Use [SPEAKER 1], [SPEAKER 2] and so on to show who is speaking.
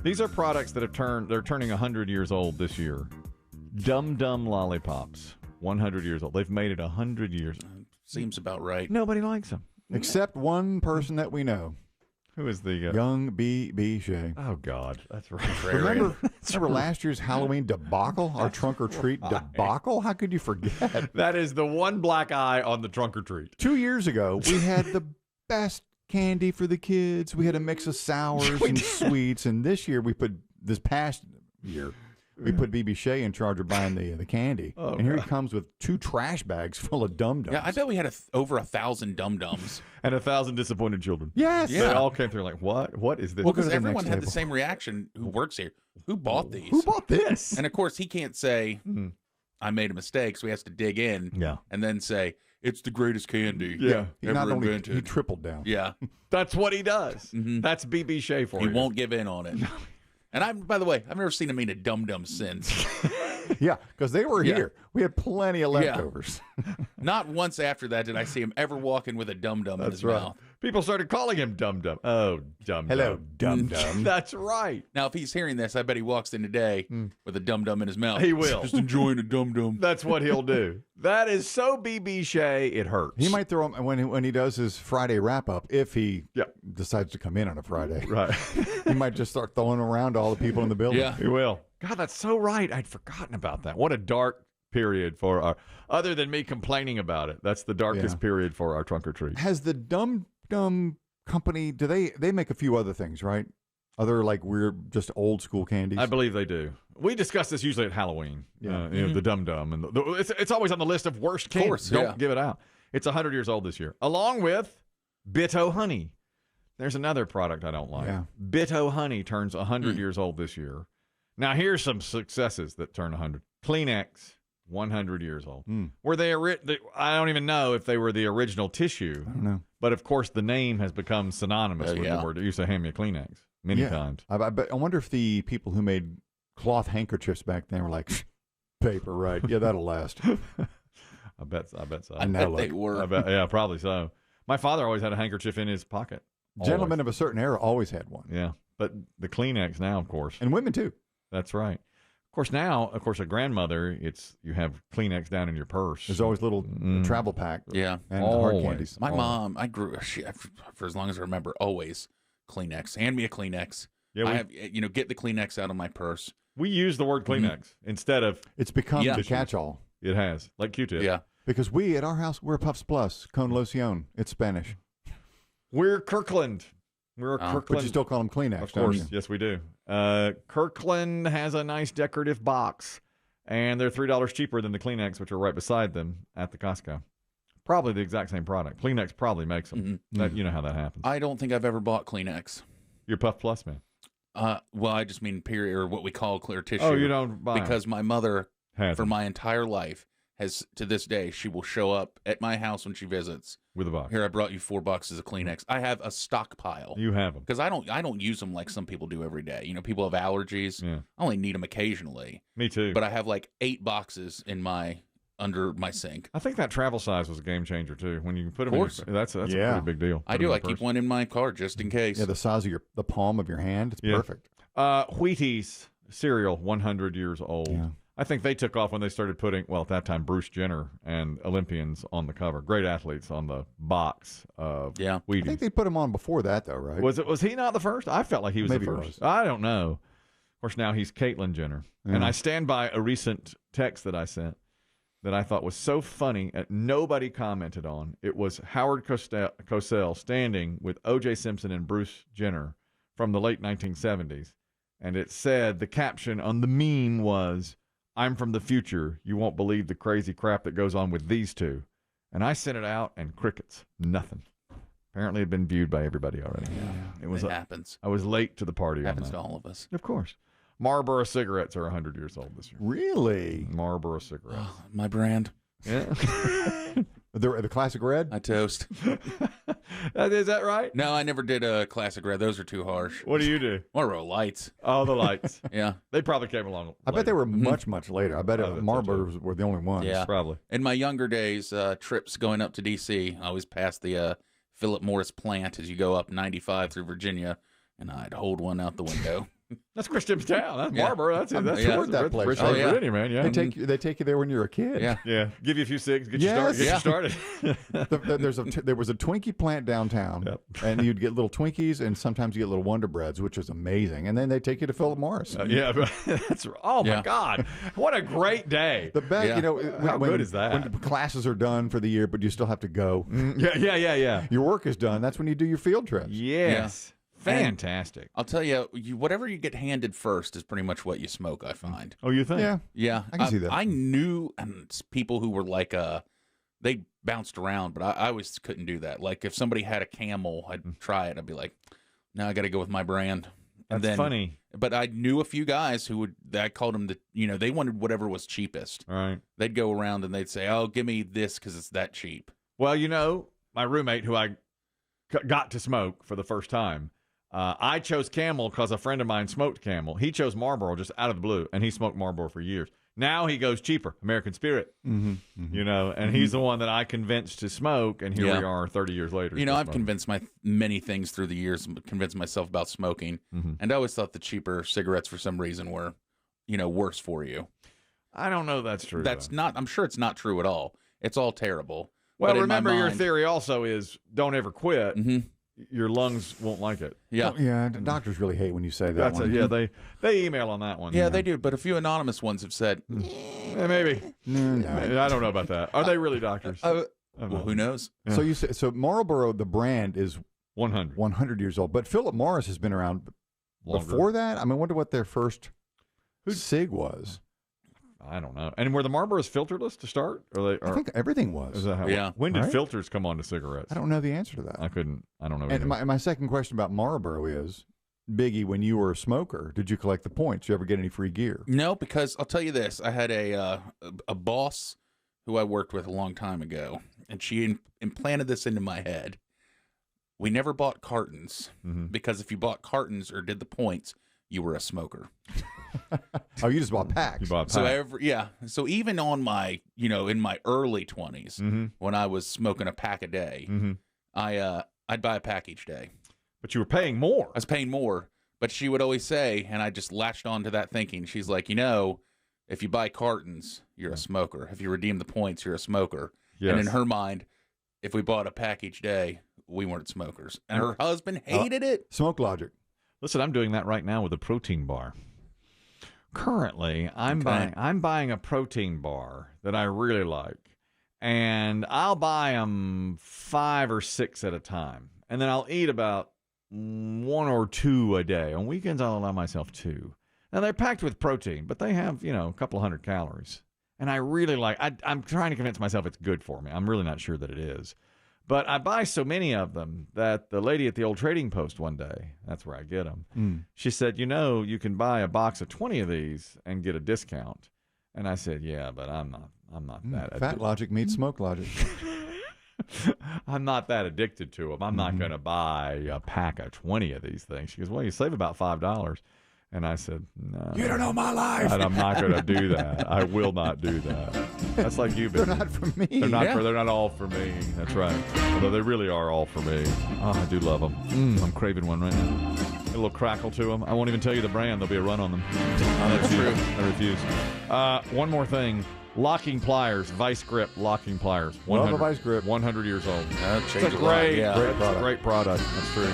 [SPEAKER 1] These are products that they're turning 100 years old this year. Dum Dum lollipops, 100 years old. They've made it 100 years.
[SPEAKER 2] Seems about right.
[SPEAKER 1] Nobody likes them.
[SPEAKER 3] Except one person that we know.
[SPEAKER 1] Who is the...
[SPEAKER 3] Young B. Shea.
[SPEAKER 1] Oh, God. That's right.
[SPEAKER 3] Remember last year's Halloween debacle? Our trunk or treat debacle? How could you forget?
[SPEAKER 1] That is the one black eye on the trunk or treat.
[SPEAKER 3] 2 years ago, we had the best candy for the kids. We had a mix of sours and sweets. And this past year, we put BB Shea in charge of buying the candy.
[SPEAKER 1] Oh,
[SPEAKER 3] and here he comes with 2 trash bags full of Dum Dums.
[SPEAKER 2] Yeah, I bet we had over 1,000 Dum Dums.
[SPEAKER 1] And 1,000 disappointed children.
[SPEAKER 3] Yes.
[SPEAKER 1] They all came through like, what? What is this?
[SPEAKER 2] Well, because everyone had the same reaction who works here. Who bought these?
[SPEAKER 3] Who bought this?
[SPEAKER 2] And, of course, he can't say, I made a mistake, so he has to dig in and then say, it's the greatest candy ever invented.
[SPEAKER 3] He tripled down.
[SPEAKER 2] Yeah.
[SPEAKER 1] That's what he does. That's BB Shea for you.
[SPEAKER 2] He won't give in on it. And by the way, I've never seen him eat a Dum Dum since.
[SPEAKER 3] Yeah, because they were here. We had plenty of leftovers.
[SPEAKER 2] Not once after that did I see him ever walking with a Dum Dum in his mouth.
[SPEAKER 1] People started calling him Dum Dum. Oh, Dum Dum.
[SPEAKER 3] Hello, Dum Dum.
[SPEAKER 1] That's right.
[SPEAKER 2] Now, if he's hearing this, I bet he walks in today with a Dum Dum in his mouth.
[SPEAKER 1] He will.
[SPEAKER 2] Just enjoying a Dum Dum.
[SPEAKER 1] That's what he'll do. That is so BB Shea, it hurts.
[SPEAKER 3] He might throw him when he does his Friday wrap up. If he decides to come in on a Friday,
[SPEAKER 1] right?
[SPEAKER 3] He might just start throwing around all the people in the building.
[SPEAKER 2] Yeah,
[SPEAKER 1] he will. God, that's so right. I'd forgotten about that. What a dark period for our. Other than me complaining about it, that's the darkest period for our trunk or treat.
[SPEAKER 3] Has the Dum Dum company? Do they make a few other things, right? Other like weird, just old school candies.
[SPEAKER 1] I believe they do. We discuss this usually at Halloween.
[SPEAKER 3] Yeah.
[SPEAKER 1] You know, the Dum Dum and it's always on the list of worst candy.
[SPEAKER 2] Of course,
[SPEAKER 1] Don't give it out. It's 100 years old this year, along with Bit-O Honey. There's another product I don't like.
[SPEAKER 3] Yeah.
[SPEAKER 1] Bit-O Honey turns 100 years old this year. Now, here's some successes that turn 100. Kleenex, 100 years old. Were they? I don't even know if they were the original tissue.
[SPEAKER 3] I don't know.
[SPEAKER 1] But, of course, the name has become synonymous with the word. It used to hand me a Kleenex many times.
[SPEAKER 3] I wonder if the people who made cloth handkerchiefs back then were like, paper, right? Yeah, that'll last.
[SPEAKER 1] I bet so.
[SPEAKER 3] I know
[SPEAKER 2] they were.
[SPEAKER 1] Yeah, probably so. My father always had a handkerchief in his pocket.
[SPEAKER 3] Gentlemen of a certain era always had one.
[SPEAKER 1] Yeah, but the Kleenex now, of course.
[SPEAKER 3] And women, too.
[SPEAKER 1] That's right. Of course, now, a grandmother, you have Kleenex down in your purse.
[SPEAKER 3] There's always a little travel pack.
[SPEAKER 2] Yeah.
[SPEAKER 3] And hard candies.
[SPEAKER 2] My mom, I grew, for as long as I remember, always Kleenex. Hand me a Kleenex. Yeah, I have, get the Kleenex out of my purse.
[SPEAKER 1] We use the word Kleenex instead of...
[SPEAKER 3] It's become the catch-all.
[SPEAKER 1] It has, like Q-tip.
[SPEAKER 2] Yeah.
[SPEAKER 3] Because at our house, we're Puffs Plus, Con Loción. It's Spanish.
[SPEAKER 1] We're Kirkland. We're Kirkland.
[SPEAKER 3] But you still call them Kleenex,
[SPEAKER 1] of course. Yes, we do. Kirkland has a nice decorative box, and they're $3 cheaper than the Kleenex, which are right beside them at the Costco. Probably the exact same product. Kleenex probably makes them. You know how that happens.
[SPEAKER 2] I don't think I've ever bought Kleenex.
[SPEAKER 1] You're Puff Plus, man.
[SPEAKER 2] Well, I just mean period, or what we call clear tissue.
[SPEAKER 1] Oh, you don't buy
[SPEAKER 2] because my mother,
[SPEAKER 1] for
[SPEAKER 2] my entire life, has to this day, she will show up at my house when she visits
[SPEAKER 1] with a box.
[SPEAKER 2] Here, I brought you 4 boxes of Kleenex. I have a stockpile.
[SPEAKER 1] You have them
[SPEAKER 2] because I don't use them like some people do every day. People have allergies. Yeah. I only need them occasionally.
[SPEAKER 1] Me too.
[SPEAKER 2] But I have like 8 boxes under my sink.
[SPEAKER 1] I think that travel size was a game changer too. When you put them, that's a pretty big deal.
[SPEAKER 2] I do. I keep one in my car just in case.
[SPEAKER 3] Yeah, the size of the palm of your hand. It's perfect.
[SPEAKER 1] Wheaties cereal, 100 years old.
[SPEAKER 3] Yeah.
[SPEAKER 1] I think they took off when they started putting, at that time, Bruce Jenner and Olympians on the cover. Great athletes on the box of Wheaties.
[SPEAKER 3] I think they put him on before that, though, right?
[SPEAKER 1] Was he not the first? I felt like he was
[SPEAKER 3] Maybe
[SPEAKER 1] the first. I don't know. Of course, now he's Caitlyn Jenner. Yeah. And I stand by a recent text that I sent that I thought was so funny and nobody commented on. It was Howard Cosell standing with O.J. Simpson and Bruce Jenner from the late 1970s. And it said, the caption on the meme was, "I'm from the future. You won't believe the crazy crap that goes on with these two." And I sent it out, and crickets. Nothing. Apparently, it had been viewed by everybody already.
[SPEAKER 2] Yeah, it happens.
[SPEAKER 1] I was late to the party.
[SPEAKER 2] It happens to all of us.
[SPEAKER 1] Of course. Marlboro cigarettes are 100 years old this year.
[SPEAKER 3] Really?
[SPEAKER 1] Marlboro cigarettes.
[SPEAKER 2] Oh, my brand.
[SPEAKER 1] Yeah.
[SPEAKER 3] The classic red?
[SPEAKER 2] I toast.
[SPEAKER 1] Is that right?
[SPEAKER 2] No, I never did a classic red. Those are too harsh.
[SPEAKER 1] What do you do?
[SPEAKER 2] Marlboro Lights.
[SPEAKER 1] Oh, the lights.
[SPEAKER 2] Yeah.
[SPEAKER 1] They probably came along later.
[SPEAKER 3] I bet they were much, much later. I bet Marlboros were the only ones.
[SPEAKER 2] Yeah.
[SPEAKER 1] Probably.
[SPEAKER 2] In my younger days, trips going up to D.C., I always passed the Philip Morris plant as you go up 95 through Virginia, and I'd hold one out the window.
[SPEAKER 1] That's Christian's town. That's Marlboro. That's it. That's
[SPEAKER 3] toured that place.
[SPEAKER 1] Richmond, Virginia, man. Yeah.
[SPEAKER 3] They take you there when you're a kid.
[SPEAKER 2] Yeah.
[SPEAKER 1] Give you a few cigs, get you started.
[SPEAKER 3] There was a Twinkie plant downtown, and you'd get little Twinkies, and sometimes you get little Wonder Breads, which is amazing. And then they take you to Philip Morris.
[SPEAKER 1] My God, what a great day!
[SPEAKER 3] The best,
[SPEAKER 1] how good is that?
[SPEAKER 3] When classes are done for the year, but you still have to go.
[SPEAKER 1] Yeah.
[SPEAKER 3] Your work is done. That's when you do your field trips.
[SPEAKER 1] Yes. Fantastic.
[SPEAKER 2] And I'll tell you, whatever you get handed first is pretty much what you smoke, I find.
[SPEAKER 1] Oh, you think?
[SPEAKER 2] Yeah.
[SPEAKER 3] I can see that.
[SPEAKER 2] I knew people who were like, they bounced around, but I always couldn't do that. Like, if somebody had a Camel, I'd try it. I'd be like, no, I got to go with my brand.
[SPEAKER 1] That's funny.
[SPEAKER 2] But I knew a few guys who I called them they wanted whatever was cheapest.
[SPEAKER 1] All right.
[SPEAKER 2] They'd go around and they'd say, oh, give me this because it's that cheap.
[SPEAKER 1] Well, my roommate who I got to smoke for the first time, I chose Camel because a friend of mine smoked Camel. He chose Marlboro just out of the blue, and he smoked Marlboro for years. Now he goes cheaper, American Spirit, and he's the one that I convinced to smoke, and here we are 30 years later.
[SPEAKER 2] I've convinced many things through the years, convinced myself about smoking, and I always thought the cheaper cigarettes for some reason were, worse for you.
[SPEAKER 1] I don't know that's true.
[SPEAKER 2] I'm sure it's not true at all. It's all terrible.
[SPEAKER 1] Well, remember your theory also is don't ever quit. Your lungs won't like it.
[SPEAKER 3] Yeah. Doctors really hate when you say that.
[SPEAKER 1] They email on that one.
[SPEAKER 2] Yeah, they do. But a few anonymous ones have said,
[SPEAKER 1] maybe. I don't know about that. Are they really doctors?
[SPEAKER 2] Well, who knows?
[SPEAKER 3] Yeah. So Marlboro, the brand, is
[SPEAKER 1] 100
[SPEAKER 3] years old, but Philip Morris has been around
[SPEAKER 1] longer.
[SPEAKER 3] Before that. I wonder what their first cig was.
[SPEAKER 1] I don't know. And were the Marlboros filterless to start? I
[SPEAKER 3] think everything was.
[SPEAKER 1] Is that how when did filters come onto cigarettes?
[SPEAKER 3] I don't know the answer to that.
[SPEAKER 1] I don't know.
[SPEAKER 3] And my second question about Marlboro is, Biggie, when you were a smoker, did you collect the points? Did you ever get any free gear?
[SPEAKER 2] No, because I'll tell you this. I had a boss who I worked with a long time ago, and she implanted this into my head. We never bought cartons because if you bought cartons or did the points, you were a smoker.
[SPEAKER 3] Oh, you just bought packs.
[SPEAKER 1] You bought packs.
[SPEAKER 2] So even on my, in my early 20s, when I was smoking a pack a day, I'd buy a pack each day.
[SPEAKER 1] But you were paying more.
[SPEAKER 2] I was paying more. But she would always say, and I just latched on to that thinking, she's like, if you buy cartons, you're a smoker. If you redeem the points, you're a smoker. Yes. And in her mind, if we bought a pack each day, we weren't smokers. And her husband hated it.
[SPEAKER 3] Smoke logic.
[SPEAKER 1] Listen, I'm doing that right now with a protein bar. Currently, I'm buying a protein bar that I really like, and I'll buy them 5 or 6 at a time, and then I'll eat about 1 or 2 a day. On weekends, I'll allow myself 2. Now, they're packed with protein, but they have, a couple hundred calories, and I really like. I'm trying to convince myself it's good for me. I'm really not sure that it is. But I buy so many of them that the lady at the old trading post one day, that's where I get them, she said, you can buy a box of 20 of these and get a discount. And I said, yeah, but I'm not that.
[SPEAKER 3] Fat logic meets smoke logic.
[SPEAKER 1] I'm not that addicted to them. I'm not going to buy a pack of 20 of these things. She goes, well, you save about $5. And I said, no.
[SPEAKER 3] You don't know my life.
[SPEAKER 1] And I'm not going to do that. I will not do that. That's like you,
[SPEAKER 3] They're not for me.
[SPEAKER 1] They're not all for me. That's right. Although they really are all for me. Oh, I do love them. I'm craving one right now. A little crackle to them. I won't even tell you the brand. There'll be a run on them.
[SPEAKER 2] That's true.
[SPEAKER 1] I refuse. One more thing. Locking pliers, Vice Grip locking pliers.
[SPEAKER 3] Love a Vice Grip.
[SPEAKER 1] 100 years old.
[SPEAKER 2] It's a great
[SPEAKER 1] product. That's true.